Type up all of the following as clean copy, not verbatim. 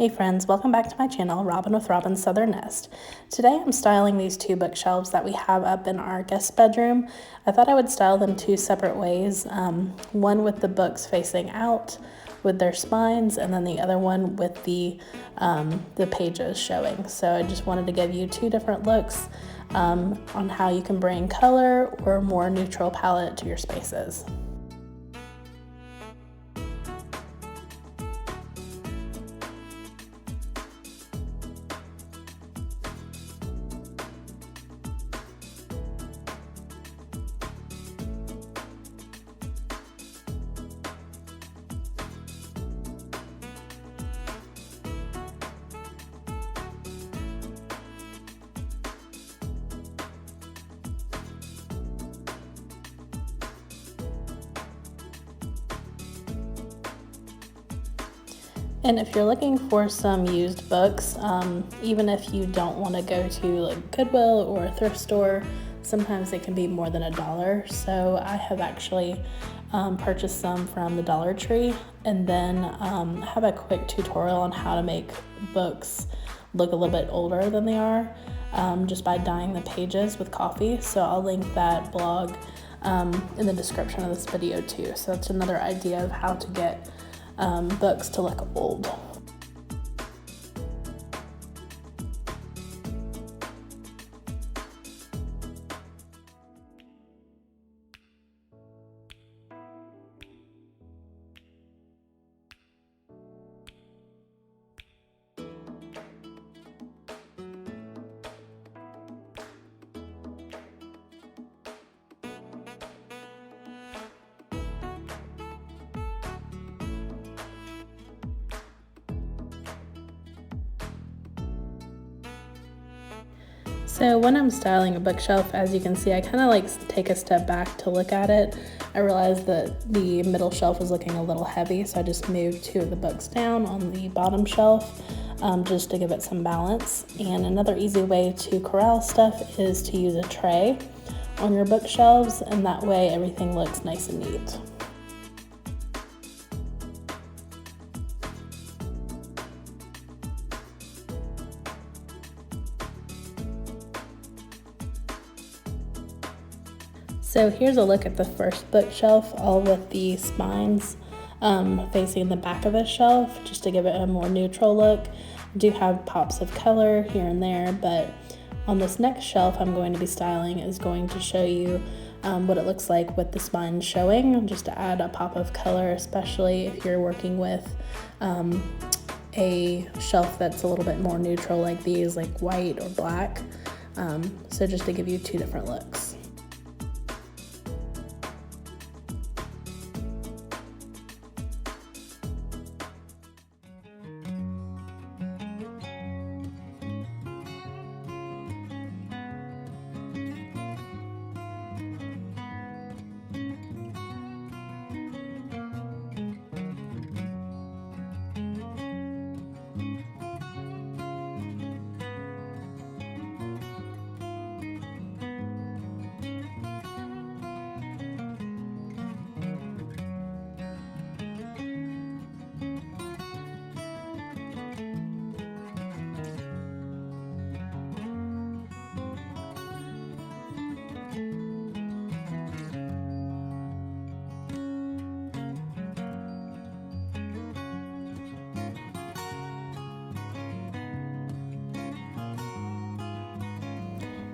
Hey friends, welcome back to my channel, Robyn with Robyn's Southern Nest. Today I'm styling these two bookshelves that we have up in our guest bedroom. I thought I would style them two separate ways, one with the books facing out with their spines, and then the other one with the pages showing. So I just wanted to give you two different looks on how you can bring color or more neutral palette to your spaces. And if you're looking for some used books, even if you don't want to go to like Goodwill or a thrift store, sometimes it can be more than $1. So I have actually purchased some from the Dollar Tree, and then have a quick tutorial on how to make books look a little bit older than they are, just by dyeing the pages with coffee. So I'll link that blog in the description of this video too. So that's another idea of how to get books to look old. So when I'm styling a bookshelf, as you can see, I kind of like take a step back to look at it. I realized that the middle shelf was looking a little heavy, so I just moved two of the books down on the bottom shelf just to give it some balance. And another easy way to corral stuff is to use a tray on your bookshelves, and that way everything looks nice and neat. So here's a look at the first bookshelf, all with the spines facing the back of the shelf, just to give it a more neutral look. I do have pops of color here and there, but on this next shelf I'm going to be styling is going to show you what it looks like with the spines showing, just to add a pop of color, especially if you're working with a shelf that's a little bit more neutral like these, like white or black. So just to give you two different looks.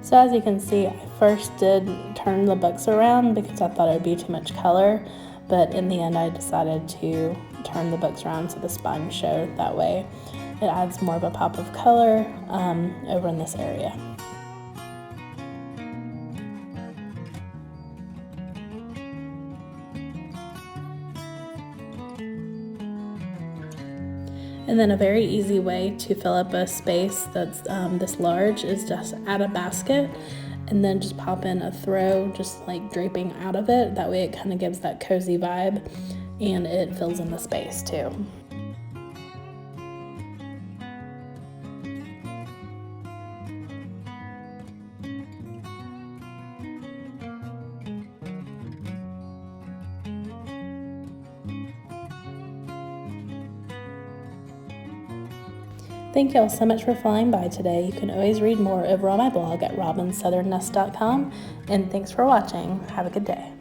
So as you can see, I first did turn the books around because I thought it would be too much color, but in the end I decided to turn the books around so the spine showed. That way it adds more of a pop of color over in this area. And then a very easy way to fill up a space that's this large is just add a basket and then just pop in a throw, just like draping out of it. That way it kind of gives that cozy vibe and it fills in the space too. Thank you all so much for flying by today. You can always read more over on my blog at robynssouthernnest.com. And thanks for watching. Have a good day.